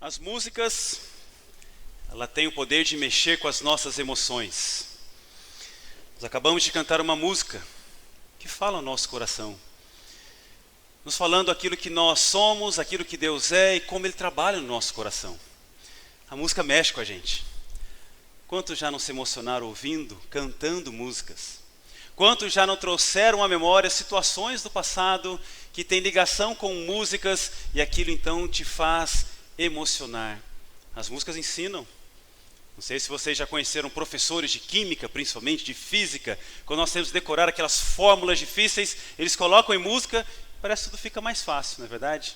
As músicas, ela tem o poder de mexer com as nossas emoções. Nós acabamos de cantar uma música que fala ao nosso coração, nos falando aquilo que nós somos, aquilo que Deus é e como Ele trabalha no nosso coração. A música mexe com a gente. Quantos já não se emocionaram ouvindo, cantando músicas? Quantos já não trouxeram à memória situações do passado que têm ligação com músicas e aquilo então te faz emocionar? As músicas ensinam. Não sei se vocês já conheceram professores de química, principalmente de física. Quando nós temos que decorar aquelas fórmulas difíceis, eles colocam em música, parece que tudo fica mais fácil, não é verdade?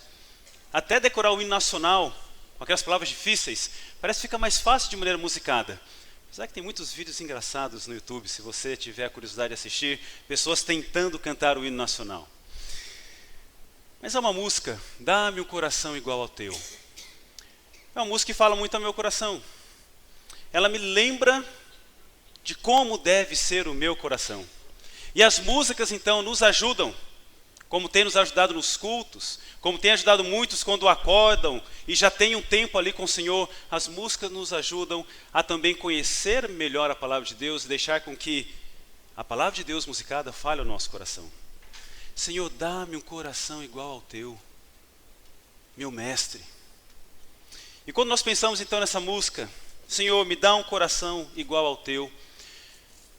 Até decorar o hino nacional, com aquelas palavras difíceis, parece que fica mais fácil de maneira musicada. Apesar que tem muitos vídeos engraçados no YouTube, se você tiver a curiosidade de assistir, pessoas tentando cantar o hino nacional. Mas é uma música, Dá-me um coração igual ao teu. É uma música que fala muito ao meu coração. Ela me lembra de como deve ser o meu coração. E as músicas então nos ajudam, como tem nos ajudado nos cultos, como tem ajudado muitos quando acordam e já tem um tempo ali com o Senhor. As músicas nos ajudam a também conhecer melhor a palavra de Deus e deixar com que a palavra de Deus musicada fale ao nosso coração. Senhor, dá-me um coração igual ao teu, meu mestre. E quando nós pensamos então nessa música, Senhor, me dá um coração igual ao teu,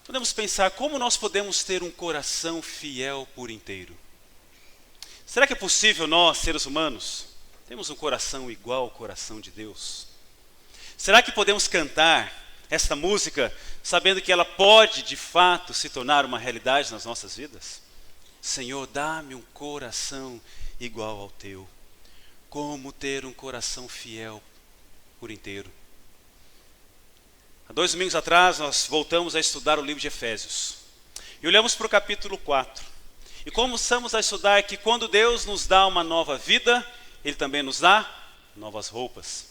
podemos pensar como nós podemos ter um coração fiel por inteiro. Será que é possível nós, seres humanos, termos um coração igual ao coração de Deus? Será que podemos cantar esta música sabendo que ela pode de fato se tornar uma realidade nas nossas vidas? Senhor, dá-me um coração igual ao teu. Como ter um coração fiel por inteiro? Há 2 domingos atrás nós voltamos a estudar o livro de Efésios. E olhamos para o capítulo 4. E começamos a estudar que quando Deus nos dá uma nova vida, Ele também nos dá novas roupas.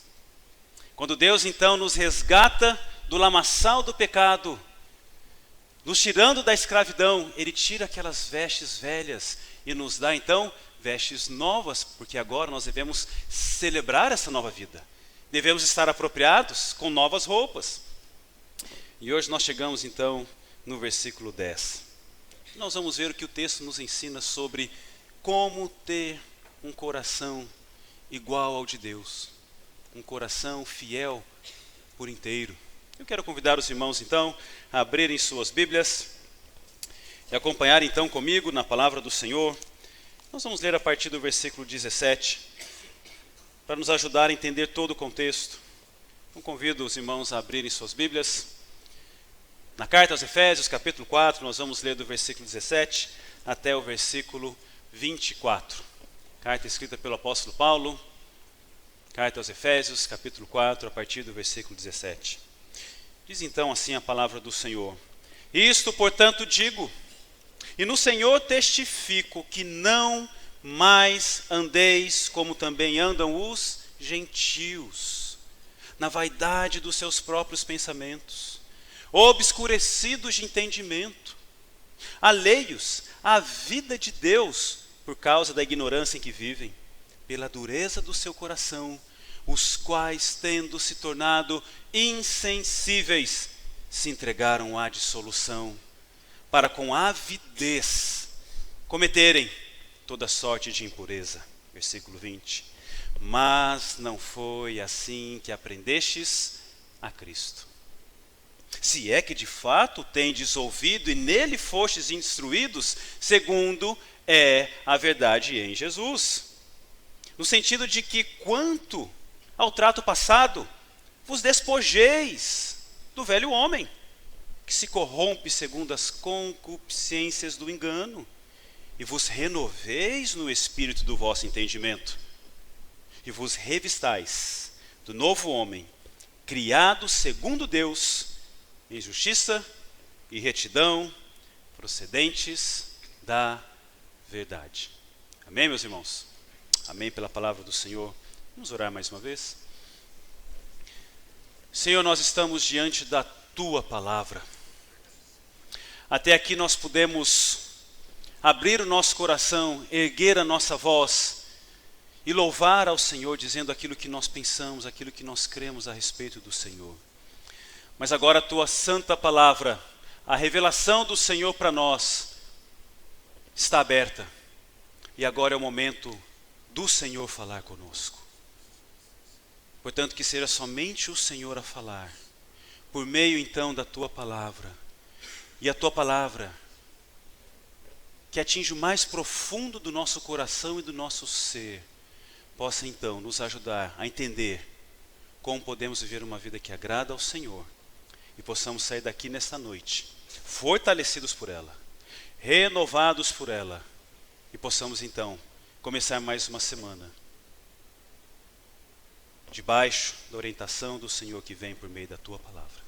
Quando Deus então nos resgata do lamaçal do pecado, nos tirando da escravidão, Ele tira aquelas vestes velhas e nos dá então vestes novas, porque agora nós devemos celebrar essa nova vida. Devemos estar apropriados com novas roupas. E hoje nós chegamos então no versículo 10. Nós vamos ver o que o texto nos ensina sobre como ter um coração igual ao de Deus. Um coração fiel por inteiro. Eu quero convidar os irmãos então a abrirem suas Bíblias e acompanharem então comigo na palavra do Senhor. Nós vamos ler a partir do versículo 17, para nos ajudar a entender todo o contexto. Então convido os irmãos a abrirem suas Bíblias. Na carta aos Efésios, capítulo 4, nós vamos ler do versículo 17 até o versículo 24. Carta escrita pelo apóstolo Paulo, carta aos Efésios, capítulo 4, a partir do versículo 17. Diz então assim a palavra do Senhor: Isto, portanto, digo, e no Senhor testifico, que não mais andeis como também andam os gentios, na vaidade dos seus próprios pensamentos, obscurecidos de entendimento, alheios à vida de Deus por causa da ignorância em que vivem, pela dureza do seu coração, os quais, tendo se tornado insensíveis, se entregaram à dissolução, para com avidez cometerem toda sorte de impureza. Versículo 20. Mas não foi assim que aprendestes a Cristo. Se é que de fato tendes ouvido e nele fostes instruídos, segundo é a verdade em Jesus. No sentido de que, quanto ao trato passado, vos despojeis do velho homem, que se corrompe segundo as concupiscências do engano, e vos renoveis no espírito do vosso entendimento, e vos revistais do novo homem, criado segundo Deus, em justiça e retidão, procedentes da verdade. Amém, meus irmãos? Amém pela palavra do Senhor. Vamos orar mais uma vez. Senhor, nós estamos diante da Tua palavra. Até aqui nós pudemos abrir o nosso coração, erguer a nossa voz e louvar ao Senhor, dizendo aquilo que nós pensamos, aquilo que nós cremos a respeito do Senhor. Mas agora a tua santa palavra, a revelação do Senhor para nós, está aberta. E agora é o momento do Senhor falar conosco. Portanto, que seja somente o Senhor a falar, por meio então da tua palavra. E a tua palavra, que atinge o mais profundo do nosso coração e do nosso ser, possa então nos ajudar a entender como podemos viver uma vida que agrada ao Senhor. E possamos sair daqui nesta noite, fortalecidos por ela, renovados por ela. E possamos então começar mais uma semana, debaixo da orientação do Senhor que vem por meio da tua palavra.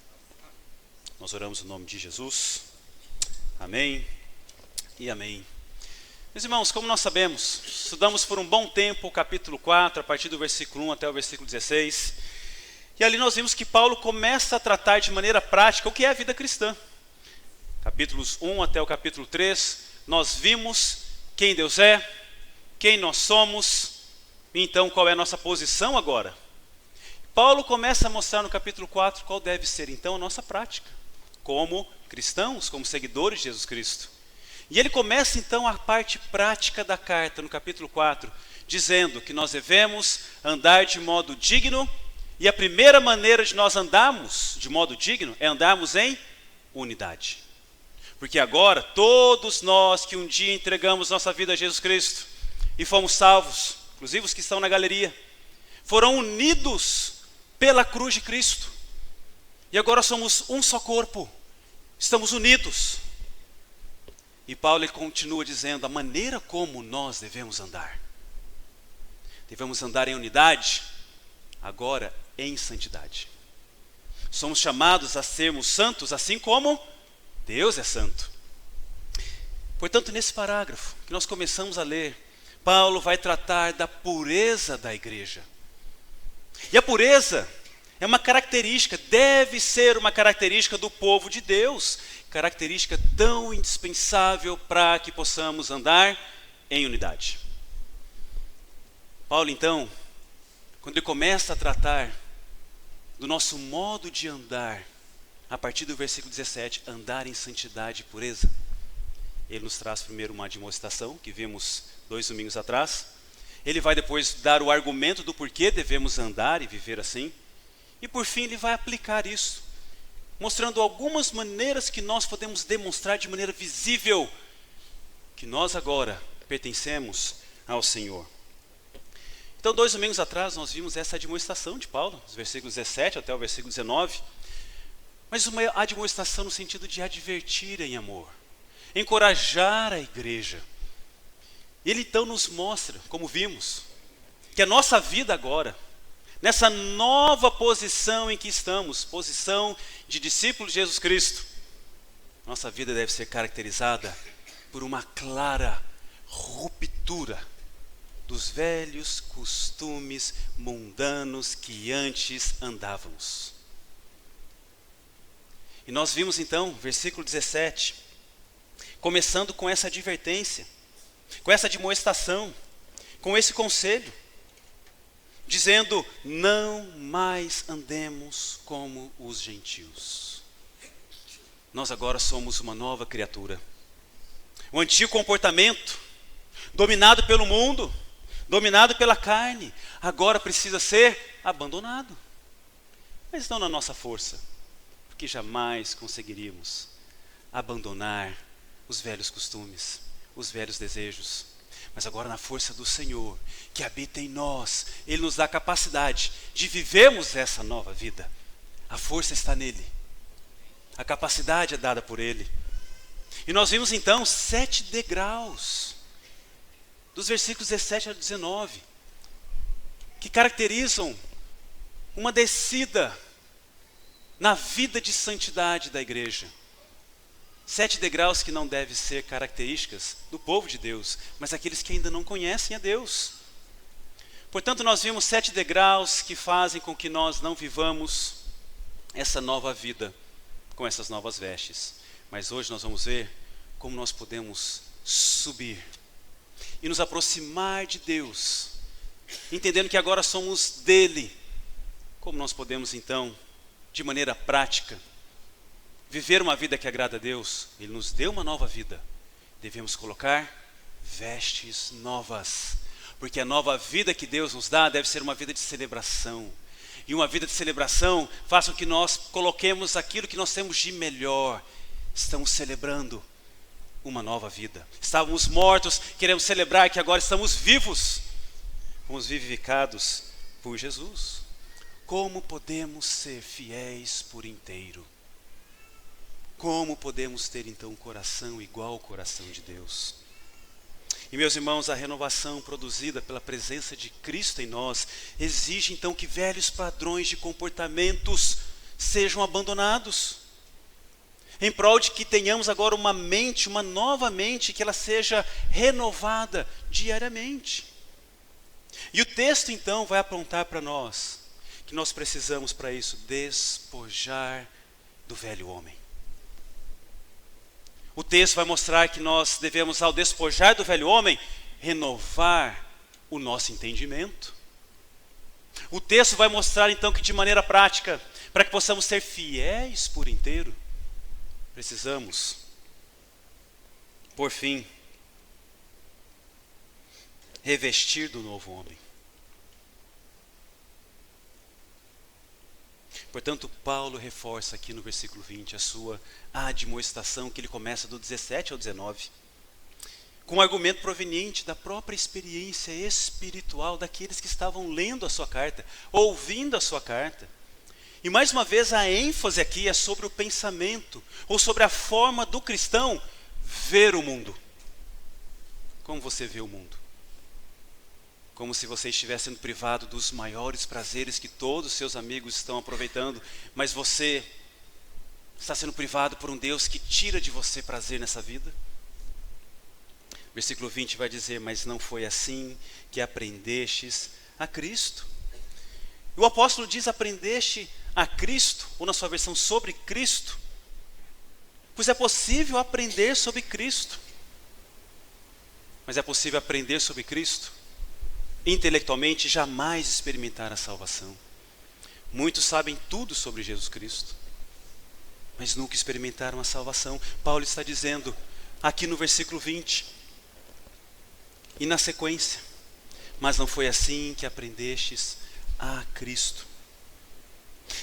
Nós oramos no nome de Jesus. Amém e amém. Meus irmãos, como nós sabemos, estudamos por um bom tempo o capítulo 4, a partir do versículo 1 até o versículo 16. E ali nós vimos que Paulo começa a tratar de maneira prática o que é a vida cristã. Capítulos 1 até o capítulo 3, nós vimos quem Deus é, quem nós somos, e então qual é a nossa posição agora. Paulo começa a mostrar no capítulo 4 qual deve ser então a nossa prática, como cristãos, como seguidores de Jesus Cristo. E ele começa então a parte prática da carta no capítulo 4, dizendo que nós devemos andar de modo digno. E a primeira maneira de nós andarmos de modo digno é andarmos em unidade. Porque agora, todos nós que um dia entregamos nossa vida a Jesus Cristo e fomos salvos, inclusive os que estão na galeria, foram unidos pela cruz de Cristo. E agora somos um só corpo, estamos unidos. E Paulo ele continua dizendo a maneira como nós devemos andar. Devemos andar em unidade, agora em santidade. Somos chamados a sermos santos, assim como Deus é santo. Portanto, nesse parágrafo que nós começamos a ler, Paulo vai tratar da pureza da igreja. E a pureza é uma característica, deve ser uma característica do povo de Deus, característica tão indispensável para que possamos andar em unidade. Paulo, então, quando ele começa a tratar do nosso modo de andar, a partir do versículo 17, andar em santidade e pureza, ele nos traz primeiro uma admoestação, que vimos 2 domingos atrás. Ele vai depois dar o argumento do porquê devemos andar e viver assim. E por fim ele vai aplicar isso, mostrando algumas maneiras que nós podemos demonstrar de maneira visível que nós agora pertencemos ao Senhor. Então 2 domingos atrás nós vimos essa admoestação de Paulo, dos versículos 17 até o versículo 19. Mas uma admoestação no sentido de advertir em amor, encorajar a igreja. Ele então nos mostra, como vimos, que a nossa vida agora, nessa nova posição em que estamos, posição de discípulos de Jesus Cristo, nossa vida deve ser caracterizada por uma clara ruptura dos velhos costumes mundanos que antes andávamos. E nós vimos então, versículo 17, começando com essa advertência, com essa admoestação, com esse conselho, dizendo: não mais andemos como os gentios. Nós agora somos uma nova criatura. O antigo comportamento, dominado pelo mundo, dominado pela carne, agora precisa ser abandonado. Mas não na nossa força, porque jamais conseguiríamos abandonar os velhos costumes, os velhos desejos. Mas agora na força do Senhor, que habita em nós, Ele nos dá a capacidade de vivermos essa nova vida. A força está nele, a capacidade é dada por Ele. E nós vimos então 7 degraus, dos versículos 17 a 19, que caracterizam uma descida na vida de santidade da igreja. 7 degraus que não devem ser características do povo de Deus, mas aqueles que ainda não conhecem a Deus. Portanto, nós vimos 7 degraus que fazem com que nós não vivamos essa nova vida com essas novas vestes. Mas hoje nós vamos ver como nós podemos subir e nos aproximar de Deus entendendo que agora somos dele, como nós podemos então, de maneira prática, viver uma vida que agrada a Deus? Ele nos deu uma nova vida. Devemos colocar vestes novas, porque a nova vida que Deus nos dá deve ser uma vida de celebração. E uma vida de celebração faz com que nós coloquemos aquilo que nós temos de melhor. Estamos celebrando uma nova vida. Estávamos mortos, queremos celebrar que agora estamos vivos. Fomos vivificados por Jesus. Como podemos ser fiéis por inteiro? Como podemos ter então um coração igual ao coração de Deus? E meus irmãos, a renovação produzida pela presença de Cristo em nós exige então que velhos padrões de comportamentos sejam abandonados, em prol de que tenhamos agora uma mente, uma nova mente, que ela seja renovada diariamente. E o texto então vai apontar para nós que nós precisamos para isso despojar do velho homem. O texto vai mostrar que nós devemos, ao despojar do velho homem, renovar o nosso entendimento. O texto vai mostrar então que de maneira prática, para que possamos ser fiéis por inteiro, precisamos, por fim, revestir do novo homem. Portanto, Paulo reforça aqui no versículo 20 a sua admoestação, que ele começa do 17 ao 19, com um argumento proveniente da própria experiência espiritual daqueles que estavam lendo a sua carta, ouvindo a sua carta. E mais uma vez a ênfase aqui é sobre o pensamento, ou sobre a forma do cristão ver o mundo. Como você vê o mundo? Como se você estivesse sendo privado dos maiores prazeres que todos os seus amigos estão aproveitando, mas você está sendo privado por um Deus que tira de você prazer nessa vida. Versículo 20 vai dizer: mas não foi assim que aprendestes a Cristo. O apóstolo diz: aprendeste a Cristo, ou na sua versão, sobre Cristo. Pois é possível aprender sobre Cristo. Mas é possível aprender sobre Cristo intelectualmente, jamais experimentar a salvação. Muitos sabem tudo sobre Jesus Cristo, mas nunca experimentaram a salvação. Paulo está dizendo aqui no versículo 20 e na sequência: mas não foi assim que aprendestes a Cristo.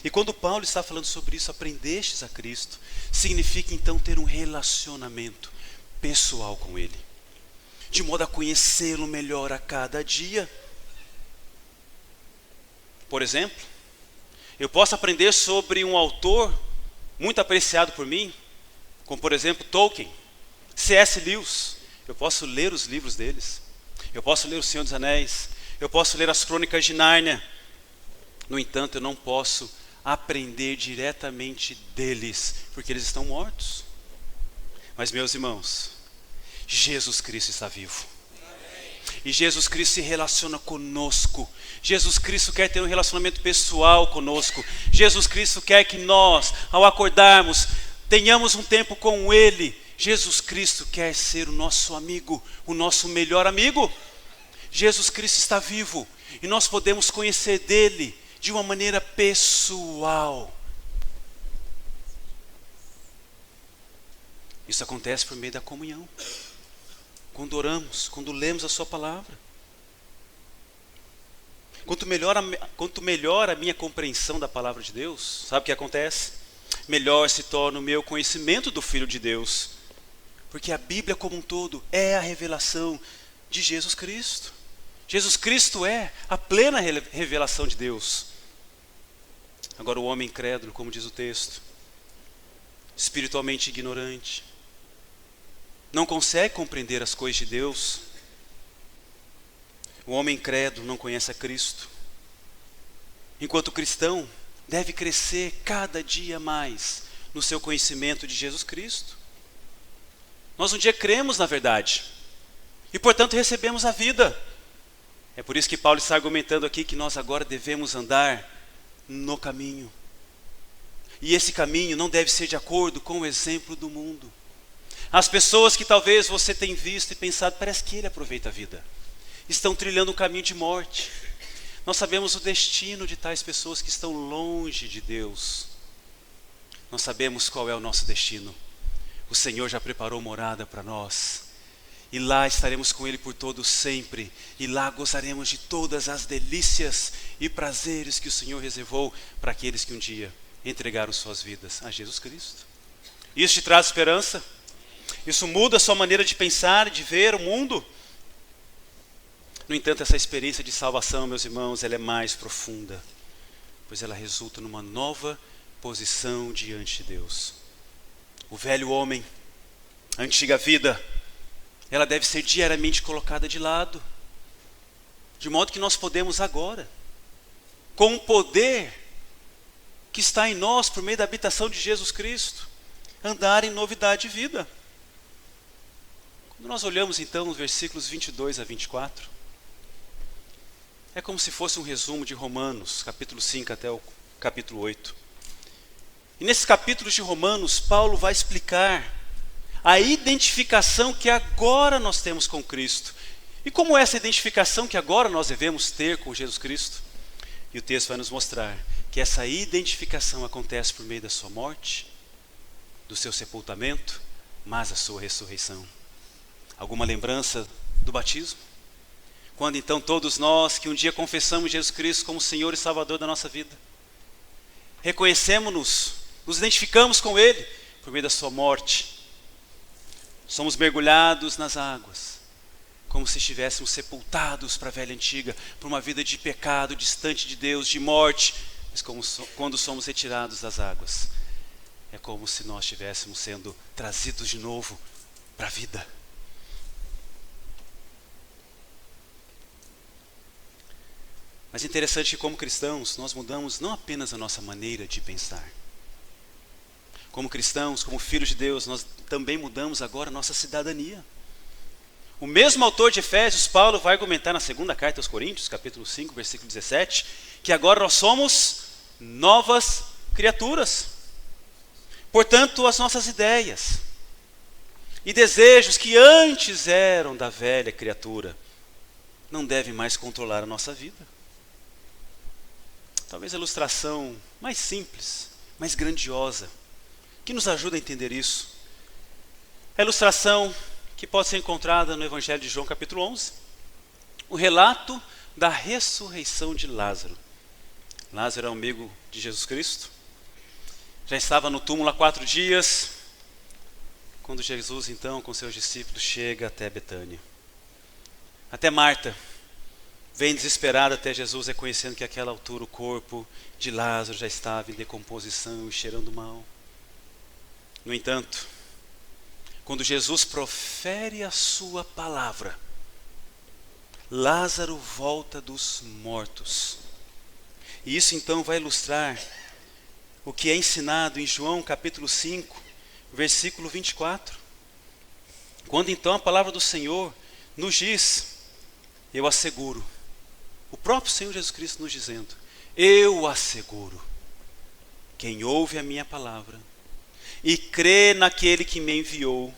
E quando Paulo está falando sobre isso, aprendestes a Cristo, significa então ter um relacionamento pessoal com Ele, de modo a conhecê-lo melhor a cada dia. Por exemplo, eu posso aprender sobre um autor muito apreciado por mim, como por exemplo Tolkien, C.S. Lewis. Eu posso ler os livros deles, eu posso ler O Senhor dos Anéis, eu posso ler as Crônicas de Nárnia. No entanto, eu não posso aprender diretamente deles, porque eles estão mortos. Mas meus irmãos, Jesus Cristo está vivo. E Jesus Cristo se relaciona conosco. Jesus Cristo quer ter um relacionamento pessoal conosco. Jesus Cristo quer que nós, ao acordarmos, tenhamos um tempo com Ele. Jesus Cristo quer ser o nosso amigo, o nosso melhor amigo. Jesus Cristo está vivo e nós podemos conhecer dele de uma maneira pessoal. Isso acontece por meio da comunhão. Quando oramos, quando lemos a sua palavra. Quanto melhor a minha compreensão da palavra de Deus, sabe o que acontece? Melhor se torna o meu conhecimento do Filho de Deus. Porque a Bíblia como um todo é a revelação de Jesus Cristo. Jesus Cristo é a plena revelação de Deus. Agora o homem incrédulo, como diz o texto, espiritualmente ignorante, não consegue compreender as coisas de Deus. O homem incrédulo não conhece a Cristo. Enquanto o cristão deve crescer cada dia mais no seu conhecimento de Jesus Cristo. Nós um dia cremos na verdade e portanto recebemos a vida. É por isso que Paulo está argumentando aqui que nós agora devemos andar no caminho. E esse caminho não deve ser de acordo com o exemplo do mundo. As pessoas que talvez você tenha visto e pensado, parece que ele aproveita a vida. estão trilhando um caminho de morte. Nós sabemos o destino de tais pessoas que estão longe de Deus. Nós sabemos qual é o nosso destino. O Senhor já preparou morada para nós. E lá estaremos com Ele por todo sempre. E lá gozaremos de todas as delícias e prazeres que o Senhor reservou para aqueles que um dia entregaram suas vidas a Jesus Cristo. Isso te traz esperança? Isso muda a sua maneira de pensar, de ver o mundo? No entanto, essa experiência de salvação, meus irmãos, ela é mais profunda, pois ela resulta numa nova posição diante de Deus. O velho homem, a antiga vida, ela deve ser diariamente colocada de lado, de modo que nós podemos agora, com o poder que está em nós por meio da habitação de Jesus Cristo, andar em novidade de vida. Quando nós olhamos então os versículos 22 a 24, é como se fosse um resumo de Romanos, capítulo 5 até o capítulo 8. E nesses capítulos de Romanos, Paulo vai explicar a identificação que agora nós temos com Cristo. E como é essa identificação que agora nós devemos ter com Jesus Cristo? E o texto vai nos mostrar que essa identificação acontece por meio da sua morte, do seu sepultamento, mas a sua ressurreição. Alguma lembrança do batismo? Quando então todos nós que um dia confessamos Jesus Cristo como Senhor e Salvador da nossa vida, reconhecemos-nos, nos identificamos com Ele por meio da sua morte, somos mergulhados nas águas, como se estivéssemos sepultados para a velha antiga, por uma vida de pecado, distante de Deus, de morte, mas quando somos retirados das águas, é como se nós estivéssemos sendo trazidos de novo para a vida. Mas é interessante que como cristãos, nós mudamos não apenas a nossa maneira de pensar. Como cristãos, como filhos de Deus, nós também mudamos agora a nossa cidadania. O mesmo autor de Efésios, Paulo, vai argumentar na segunda carta aos Coríntios, capítulo 5, versículo 17, que agora nós somos novas criaturas. Portanto, as nossas ideias e desejos que antes eram da velha criatura não devem mais controlar a nossa vida. Talvez a ilustração mais simples, mais grandiosa, que nos ajuda a entender isso, é a ilustração que pode ser encontrada no Evangelho de João, capítulo 11, o relato da ressurreição de Lázaro. Lázaro é um amigo de Jesus Cristo, já estava no túmulo há 4 dias, quando Jesus então com seus discípulos chega até Betânia. Até Marta vem desesperada até Jesus, reconhecendo que àquela altura o corpo de Lázaro já estava em decomposição e cheirando mal. No entanto, quando Jesus profere a sua palavra, Lázaro volta dos mortos. E isso então vai ilustrar o que é ensinado em João capítulo 5, versículo 24. Quando então a palavra do Senhor nos diz, eu asseguro, o próprio Senhor Jesus Cristo nos dizendo, eu asseguro, quem ouve a minha palavra e crê naquele que me enviou,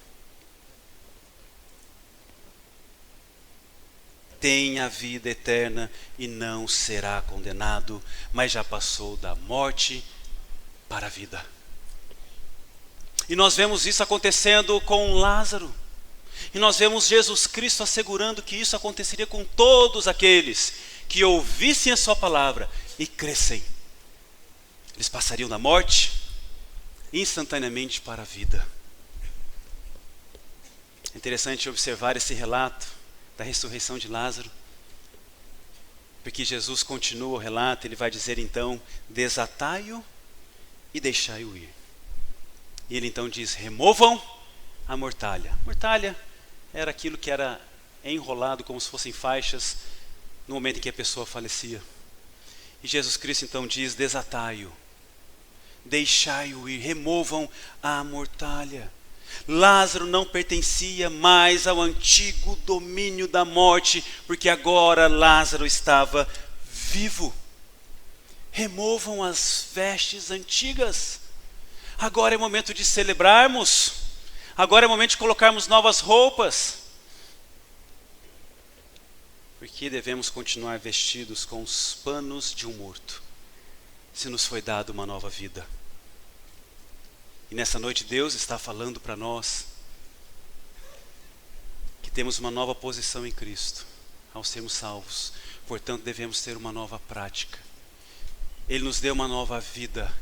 tem a vida eterna e não será condenado, mas já passou da morte para a vida. E nós vemos isso acontecendo com Lázaro. E nós vemos Jesus Cristo assegurando que isso aconteceria com todos aqueles que ouvissem a sua palavra e crescem. Eles passariam da morte instantaneamente para a vida. É interessante observar esse relato da ressurreição de Lázaro, porque Jesus continua o relato, ele vai dizer então, desatai-o e deixai-o ir. E ele então diz, removam a mortalha. A mortalha era aquilo que era enrolado como se fossem faixas no momento em que a pessoa falecia. E Jesus Cristo então diz, desatai-o, deixai-o ir, removam a mortalha. Lázaro não pertencia mais ao antigo domínio da morte, porque agora Lázaro estava vivo. Removam as vestes antigas. Agora é momento de celebrarmos. Agora é momento de colocarmos novas roupas. Por que devemos continuar vestidos com os panos de um morto, se nos foi dado uma nova vida? E nessa noite Deus está falando para nós que temos uma nova posição em Cristo, ao sermos salvos. Portanto, devemos ter uma nova prática. Ele nos deu uma nova vida,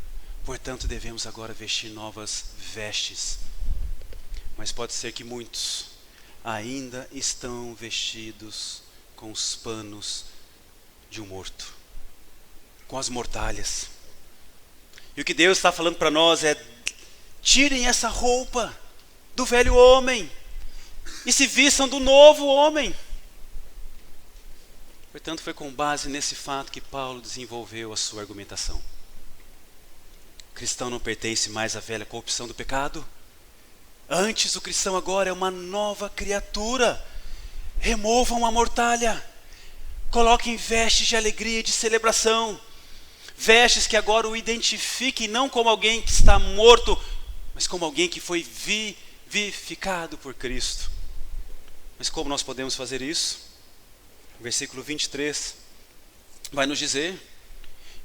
portanto, devemos agora vestir novas vestes. Mas pode ser que muitos ainda estão vestidos com os panos de um morto, com as mortalhas. E o que Deus está falando para nós é: tirem essa roupa do velho homem e se vistam do novo homem. Portanto, foi com base nesse fato que Paulo desenvolveu a sua argumentação. O cristão não pertence mais à velha corrupção do pecado. Antes, o cristão agora é uma nova criatura. Removam a mortalha. Coloquem vestes de alegria e de celebração. Vestes que agora o identifiquem não como alguém que está morto, mas como alguém que foi vivificado por Cristo. Mas como nós podemos fazer isso? Versículo 23 vai nos dizer: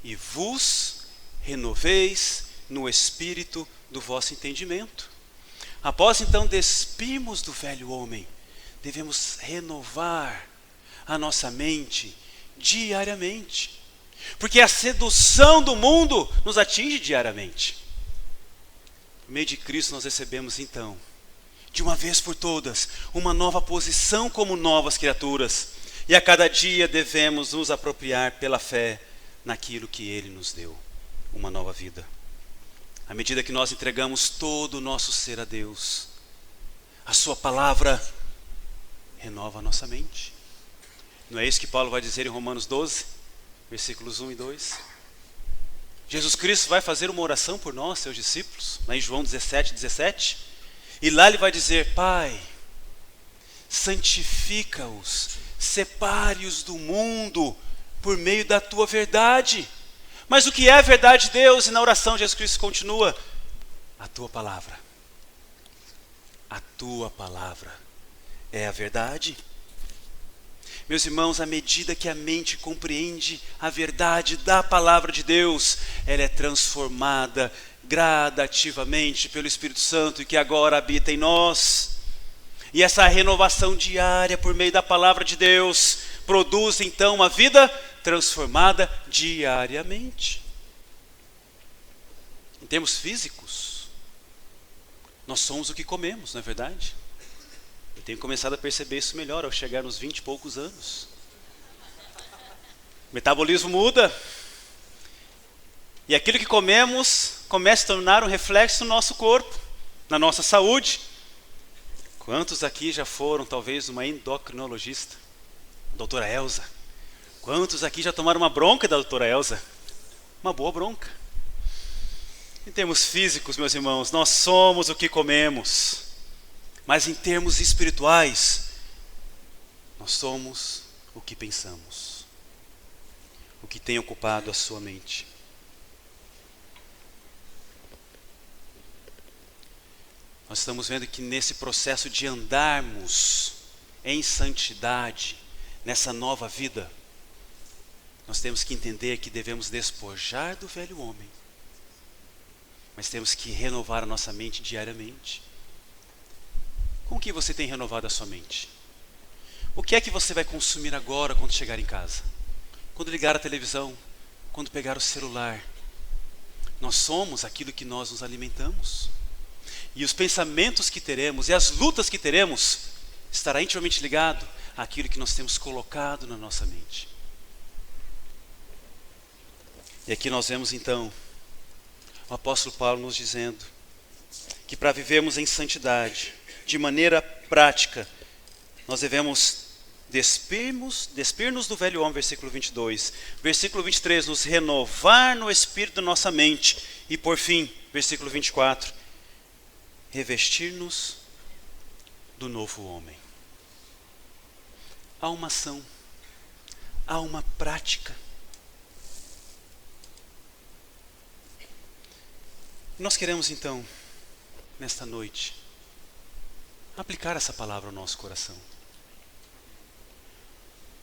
e vos renoveis no espírito do vosso entendimento. Após então despirmos do velho homem, devemos renovar a nossa mente diariamente, porque a sedução do mundo nos atinge diariamente. Por meio de Cristo nós recebemos então, de uma vez por todas, uma nova posição como novas criaturas, e a cada dia devemos nos apropriar pela fé naquilo que Ele nos deu, uma nova vida. À medida que nós entregamos todo o nosso ser a Deus, a sua palavra renova a nossa mente. Não é isso que Paulo vai dizer em Romanos 12, versículos 1 e 2? Jesus Cristo vai fazer uma oração por nós, seus discípulos, lá em João 17, e lá ele vai dizer: Pai, santifica-os, separe-os do mundo por meio da tua verdade. Mas o que é a verdade de Deus? E na oração Jesus Cristo continua: a tua palavra. A tua palavra é a verdade. Meus irmãos, à medida que a mente compreende a verdade da palavra de Deus, ela é transformada gradativamente pelo Espírito Santo que agora habita em nós. E essa renovação diária por meio da palavra de Deus produz então uma vida transformada diariamente. Em termos físicos, nós somos o que comemos, não é verdade? Eu tenho começado a perceber isso melhor ao chegar nos 20 e poucos anos. O metabolismo muda, e aquilo que comemos começa a tornar um reflexo no nosso corpo, na nossa saúde. Quantos aqui já foram talvez uma endocrinologista, a doutora Elza? Quantos aqui já tomaram uma bronca da doutora Elza? Uma boa bronca. Em termos físicos, meus irmãos, nós somos o que comemos. Mas em termos espirituais, nós somos o que pensamos. O que tem ocupado a sua mente. Nós estamos vendo que nesse processo de andarmos em santidade, nessa nova vida, nós temos que entender que devemos despojar do velho homem, mas temos que renovar a nossa mente diariamente. Com o que você tem renovado a sua mente? O que é que você vai consumir agora quando chegar em casa? Quando ligar a televisão? Quando pegar o celular? Nós somos aquilo que nós nos alimentamos. E os pensamentos que teremos e as lutas que teremos estará intimamente ligado àquilo que nós temos colocado na nossa mente. E aqui nós vemos então o apóstolo Paulo nos dizendo que para vivermos em santidade, de maneira prática, nós devemos despir-nos do velho homem, versículo 22. Versículo 23, nos renovar no espírito da nossa mente. E por fim, versículo 24, revestir-nos do novo homem. Há uma ação, há uma prática. Nós queremos então, nesta noite, aplicar essa palavra ao nosso coração.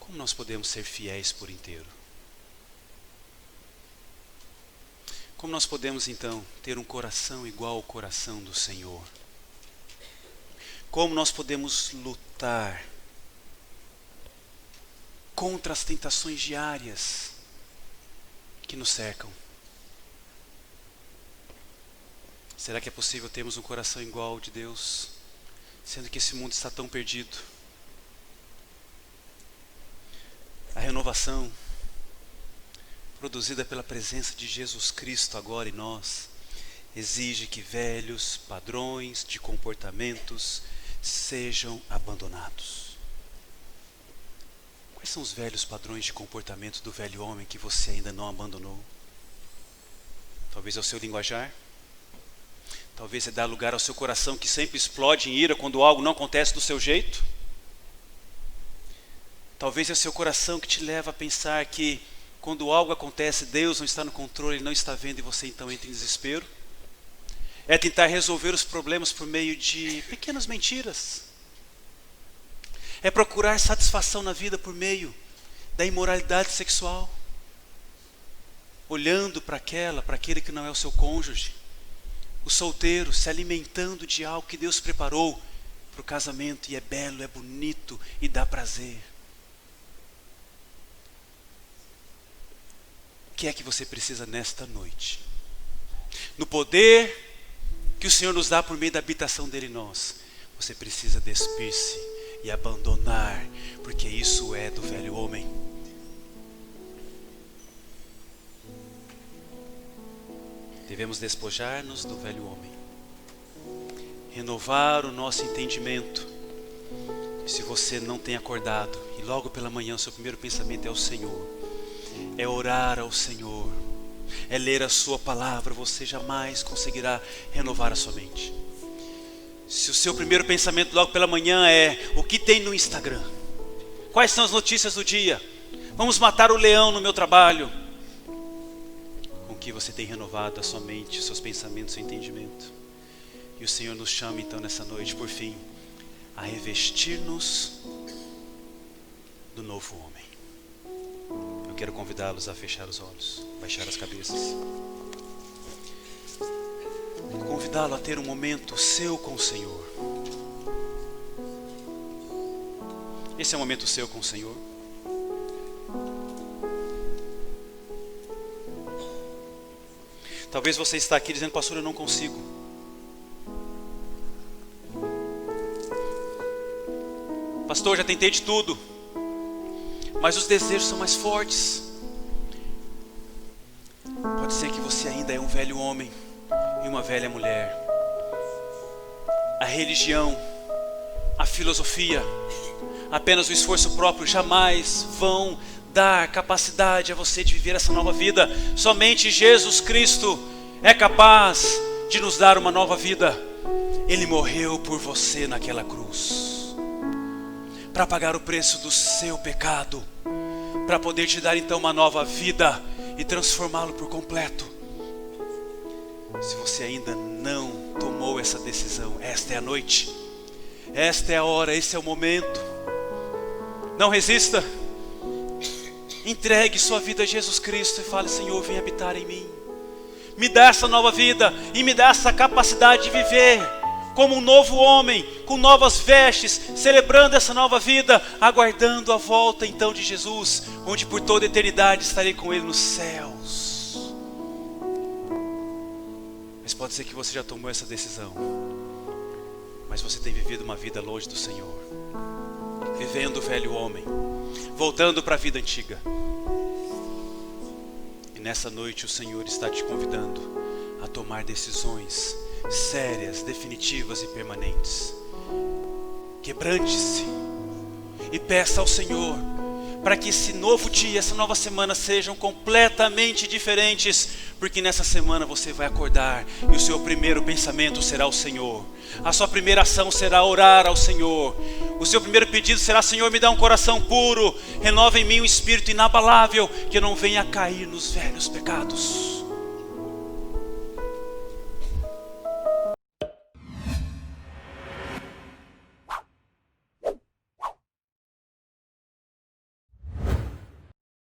como nós podemos ser fiéis por inteiro? Como nós podemos então ter um coração igual ao coração do Senhor? Como nós podemos lutar contra as tentações diárias que nos cercam? Será que é possível termos um coração igual ao de Deus, sendo que esse mundo está tão perdido? A renovação produzida pela presença de Jesus Cristo agora em nós exige que velhos padrões de comportamentos sejam abandonados. Quais são os velhos padrões de comportamento do velho homem que você ainda não abandonou? Talvez é o seu linguajar. Talvez é dar lugar ao seu coração que sempre explode em ira quando algo não acontece do seu jeito. Talvez é o seu coração que te leva a pensar que quando algo acontece, Deus não está no controle, Ele não está vendo e você então entra em desespero. É tentar resolver os problemas por meio de pequenas mentiras. É procurar satisfação na vida por meio da imoralidade sexual. Olhando para aquele que não é o seu cônjuge. O solteiro se alimentando de algo que Deus preparou para o casamento e é belo, é bonito e dá prazer. O que é que você precisa nesta noite? No poder que o Senhor nos dá por meio da habitação dele em nós, você precisa despir-se e abandonar, porque isso é do velho homem. Devemos despojar-nos do velho homem, renovar o nosso entendimento. E se você não tem acordado e logo pela manhã o seu primeiro pensamento é o Senhor, é orar ao Senhor, é ler a sua palavra, você jamais conseguirá renovar a sua mente. Se o seu primeiro pensamento logo pela manhã é: o que tem no Instagram? Quais são as notícias do dia? Vamos matar o leão no meu trabalho. Com que você tem renovado a sua mente, os seus pensamentos, o seu entendimento? E o Senhor nos chama então nessa noite, por fim, a revestir-nos do novo homem. Eu quero convidá-los a fechar os olhos, baixar as cabeças. Convidá-lo a ter um momento seu com o Senhor. Esse é um momento seu com o Senhor. Talvez você está aqui dizendo: pastor, eu não consigo. Pastor, já tentei de tudo, mas os desejos são mais fortes. Pode ser que você ainda é um velho homem e uma velha mulher. A religião, a filosofia, apenas o esforço próprio jamais vão dar capacidade a você de viver essa nova vida. Somente Jesus Cristo é capaz de nos dar uma nova vida. Ele morreu por você naquela cruz para pagar o preço do seu pecado, para poder te dar então uma nova vida e transformá-lo por completo. Se você ainda não tomou essa decisão, esta é a noite, esta é a hora, esse é o momento. Não resista. Entregue sua vida a Jesus Cristo e fale: Senhor, vem habitar em mim. Me dá essa nova vida e me dá essa capacidade de viver como um novo homem, com novas vestes, celebrando essa nova vida, aguardando a volta então de Jesus, onde por toda a eternidade estarei com Ele nos céus. Mas pode ser que você já tomou essa decisão, mas você tem vivido uma vida longe do Senhor, vivendo o velho homem, voltando para a vida antiga. E nessa noite o Senhor está te convidando a tomar decisões sérias, definitivas e permanentes. Quebrante-se e peça ao Senhor para que esse novo dia, essa nova semana sejam completamente diferentes, porque nessa semana você vai acordar e o seu primeiro pensamento será o Senhor. A sua primeira ação será orar ao Senhor. O seu primeiro pedido será: Senhor, me dá um coração puro, renova em mim um espírito inabalável, que eu não venha a cair nos velhos pecados.